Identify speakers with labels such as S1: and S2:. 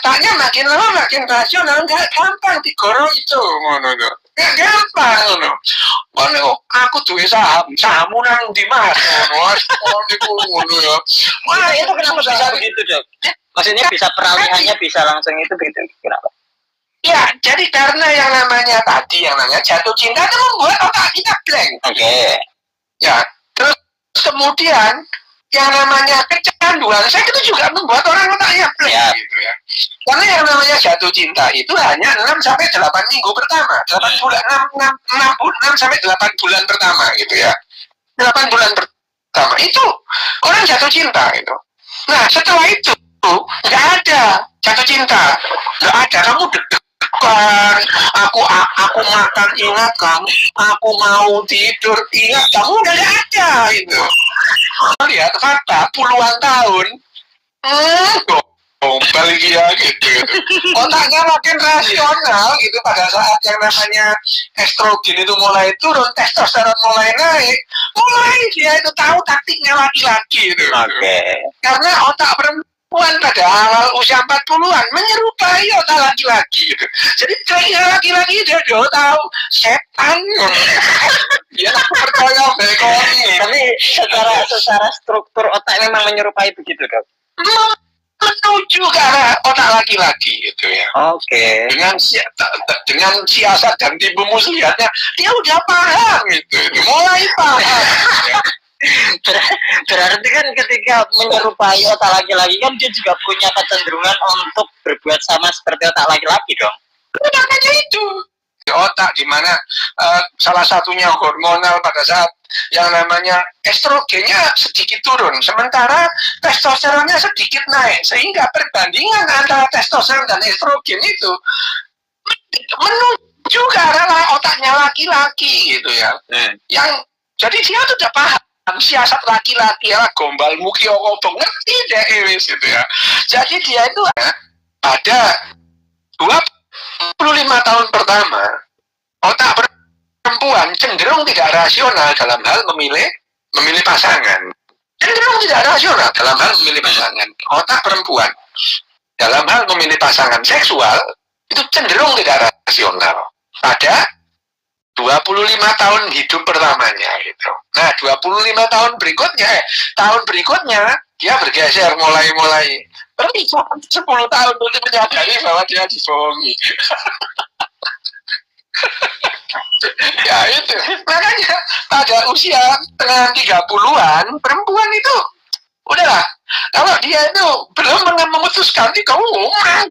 S1: otaknya makin lama makin rasional, nggak gampang digoro itu, ngono tuh. Nggak gampang, ngono. Ngono, aku duwe sahammu nang ndi Mas? Ngono ya.
S2: Wah, itu kenapa bisa begitu, Dok? Maksudnya bisa peralihannya bisa langsung itu begitu, kenapa?
S1: Ya, jadi karena yang namanya jatuh cinta itu membuat otak kita blank.
S2: Oke.
S1: Ya, terus kemudian yang namanya kecanduan seks itu juga membuat orang otaknya blank gitu ya. Karena yang namanya jatuh cinta itu hanya 6 sampai 8 minggu pertama, 8 bulan 6 sampai 8 bulan pertama gitu ya. 8 bulan pertama itu orang jatuh cinta itu. Nah, setelah itu nggak ada jatuh cinta, nggak ada, kamu deg-degan, aku makan ingat kamu, aku mau tidur ingat kamu, nggak ada itu. Lihat fakta puluhan tahun balik ya gitu. Otaknya makin rasional gitu pada saat yang namanya estrogen itu mulai turun, testosteron mulai naik, mulai dia itu tahu taktiknya laki-laki itu. Karena otak perempuan pada awal usia 40-an menyerupai otak laki-laki gitu. Jadi kayak laki-laki dia tahu setan. Dia percaya bekoni.
S2: Tapi secara struktur otak memang menyerupai begitu, Dok.
S1: Menuju ke arah otak laki-laki gitu ya.
S2: Oke.
S1: Dengan siasat dan tipu muslihatnya dia udah paham gitu. Mulai paham.
S2: Berarti kan ketika menyerupai otak laki-laki kan dia juga punya kecenderungan untuk berbuat sama seperti otak laki-laki dong.
S1: Udah aja itu. Di otak dimana salah satunya hormonal pada saat yang namanya estrogennya sedikit turun, sementara testosteronnya sedikit naik, sehingga perbandingan antara testosteron dan estrogen itu menuju ke arah otaknya laki-laki gitu ya. Yang jadi dia tuh udah paham siasat laki-laki ya, gombal muki okobong, ngerti deh gitu ya. Jadi dia itu pada 25 tahun pertama otak perempuan cenderung tidak rasional dalam hal memilih pasangan. Cenderung tidak rasional dalam hal memilih pasangan. Otak perempuan dalam hal memilih pasangan seksual itu cenderung tidak rasional pada 25 tahun hidup pertamanya gitu. Nah, 25 tahun berikutnya dia bergeser mulai berikut 10 tahun untuk menyadari bahwa dia dibohongi. Ya itu, makanya pada usia tengah 30-an perempuan itu udahlah, kalau dia itu belum memutuskan, kamu